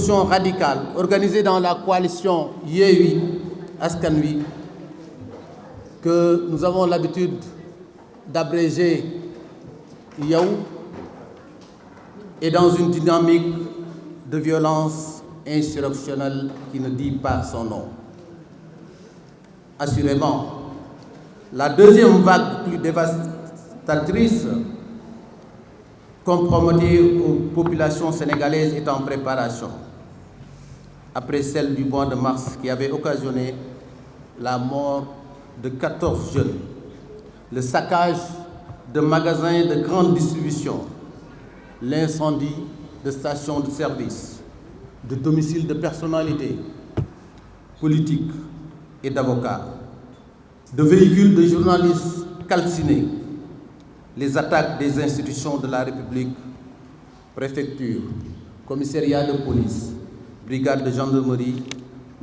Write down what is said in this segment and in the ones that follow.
l'opposition radicale organisée dans la coalition Yewwi Askan Wi, que nous avons l'habitude d'abréger Yaw, est dans une dynamique de violence insurrectionnelle qui ne dit pas son nom. Assurément, la deuxième vague plus dévastatrice compromettée aux populations sénégalaises est en préparation, après celle du mois de mars qui avait occasionné la mort de 14 jeunes, le saccage de magasins de grande distribution, l'incendie de stations de service, de domiciles de personnalités politiques et d'avocats, de véhicules de journalistes calcinés, les attaques des institutions de la République, préfecture, commissariat de police, brigade de gendarmerie,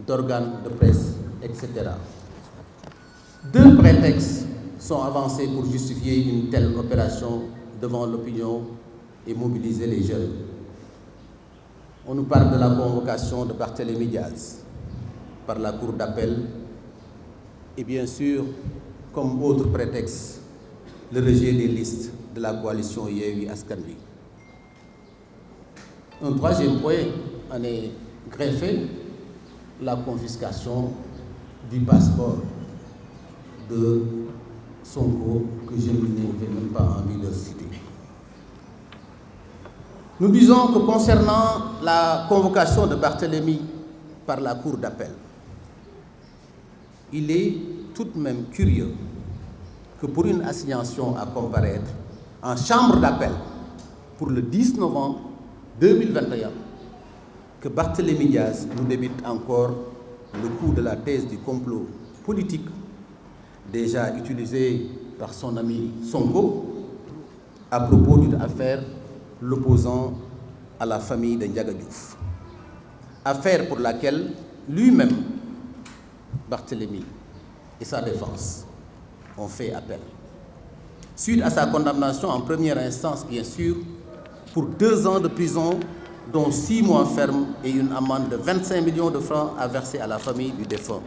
d'organes de presse, etc. Deux prétextes sont avancés pour justifier une telle opération devant l'opinion et mobiliser les jeunes. On nous parle de la convocation de Barthélémy Diaz par la Cour d'appel et bien sûr, comme autre prétexte, le rejet des listes de la coalition Yewwi Askan Wi. Un troisième point en est greffé, la confiscation du passeport de Sonko, que je n'ai même pas envie de citer. Nous disons que concernant la convocation de Barthélémy par la Cour d'appel, il est tout de même curieux que pour une assignation à comparaître en chambre d'appel pour le 10 novembre 2021, que Barthélémy Diaz nous débite encore le coup de la thèse du complot politique déjà utilisé par son ami Sonko à propos d'une affaire l'opposant à la famille de Ndiaga Diouf. Affaire pour laquelle lui-même, Barthélémy et sa défense ont fait appel. Suite à sa condamnation en première instance, bien sûr, pour 2 ans de prison, dont 6 mois ferme et une amende de 25 millions de francs à verser à la famille du défunt.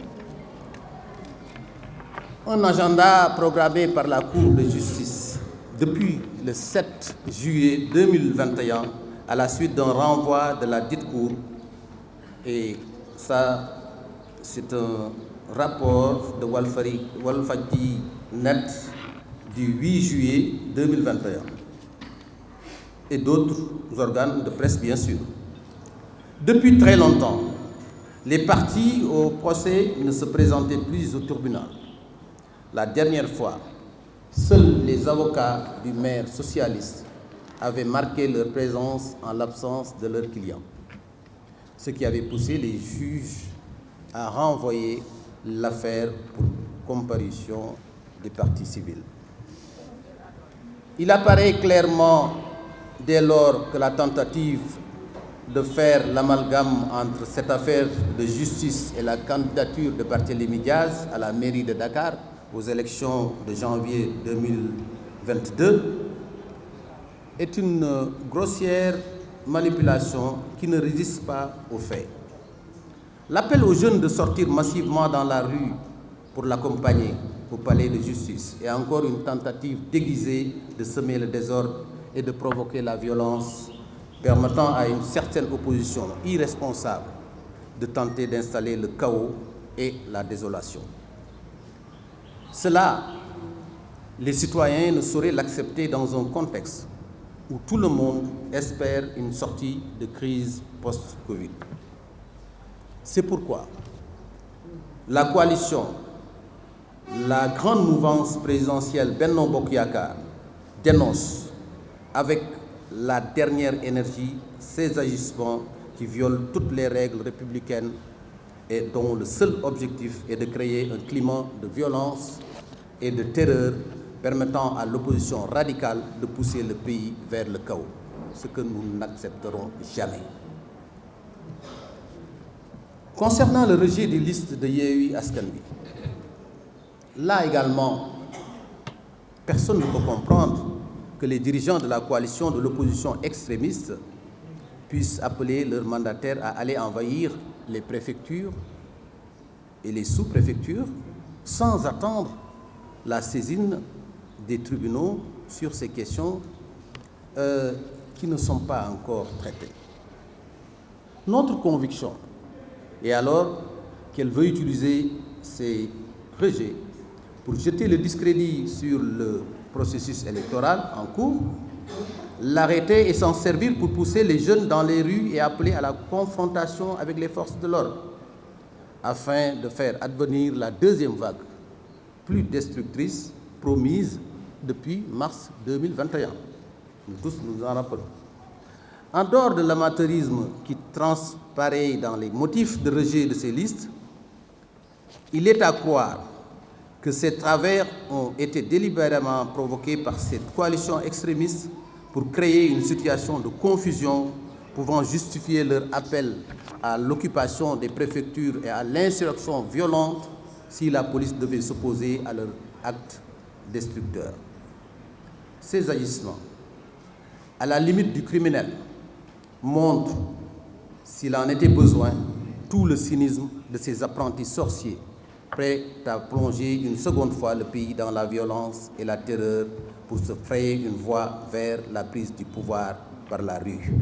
Un agenda programmé par la Cour de justice depuis le 7 juillet 2021 à la suite d'un renvoi de la dite Cour. Et ça, c'est un rapport de Walfadjri Net du 8 juillet 2021 et d'autres organes de presse, bien sûr. Depuis très longtemps, les parties au procès ne se présentaient plus au tribunal. La dernière fois, seuls les avocats du maire socialiste avaient marqué leur présence en l'absence de leurs clients, ce qui avait poussé les juges à renvoyer l'affaire pour comparution des parties civiles. Il apparaît clairement dès lors que la tentative de faire l'amalgame entre cette affaire de justice et la candidature de Barthélémy Diaz à la mairie de Dakar aux élections de janvier 2022 est une grossière manipulation qui ne résiste pas aux faits. L'appel aux jeunes de sortir massivement dans la rue pour l'accompagner au palais de justice est encore une tentative déguisée de semer le désordre et de provoquer la violence, permettant à une certaine opposition irresponsable de tenter d'installer le chaos et la désolation. Cela, les citoyens ne sauraient l'accepter dans un contexte où tout le monde espère une sortie de crise post-Covid. C'est pourquoi la coalition, la grande mouvance présidentielle Benno Bokk Yakaar dénonce avec la dernière énergie ces agissements qui violent toutes les règles républicaines et dont le seul objectif est de créer un climat de violence et de terreur permettant à l'opposition radicale de pousser le pays vers le chaos, ce que nous n'accepterons jamais. Concernant le rejet des listes de Yewwi Askan Wi, là également, personne ne peut comprendre que les dirigeants de la coalition de l'opposition extrémiste puissent appeler leurs mandataires à aller envahir les préfectures et les sous-préfectures sans attendre la saisine des tribunaux sur ces questions qui ne sont pas encore traitées. Notre conviction est alors qu'elle veut utiliser ces rejets pour jeter le discrédit sur le processus électoral en cours. L'arrêté est censé servir pour pousser les jeunes dans les rues et appeler à la confrontation avec les forces de l'ordre, afin de faire advenir la deuxième vague, plus destructrice, promise depuis mars 2021. Nous tous nous en rappelons. En dehors de l'amateurisme qui transparaît dans les motifs de rejet de ces listes, il est à croire que ces travers ont été délibérément provoqués par cette coalition extrémiste pour créer une situation de confusion pouvant justifier leur appel à l'occupation des préfectures et à l'insurrection violente si la police devait s'opposer à leur acte destructeur. Ces agissements, à la limite du criminel, montrent, s'il en était besoin, tout le cynisme de ces apprentis sorciers, prêts à plonger une seconde fois le pays dans la violence et la terreur pour se frayer une voie vers la prise du pouvoir par la rue.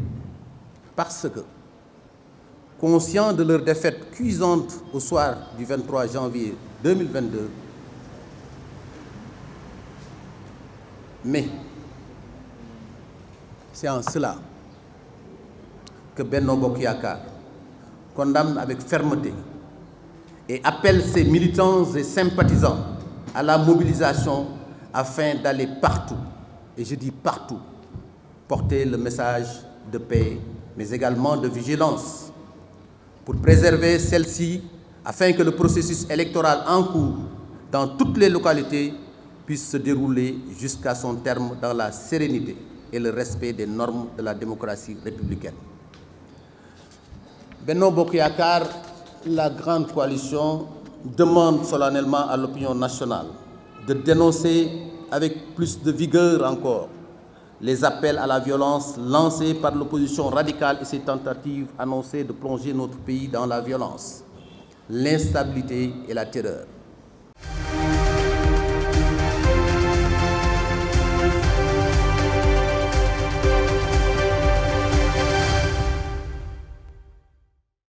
Parce que, conscients de leur défaite cuisante au soir du 23 janvier 2022, mais c'est en cela que Benno Bokk Yakaar condamne avec fermeté et appelle ses militants et sympathisants à la mobilisation afin d'aller partout, et je dis partout, porter le message de paix, mais également de vigilance, pour préserver celle-ci afin que le processus électoral en cours dans toutes les localités puisse se dérouler jusqu'à son terme dans la sérénité et le respect des normes de la démocratie républicaine. Benno Bokk Yakaar, la grande coalition, demande solennellement à l'opinion nationale de dénoncer avec plus de vigueur encore les appels à la violence lancés par l'opposition radicale et ses tentatives annoncées de plonger notre pays dans la violence, l'instabilité et la terreur.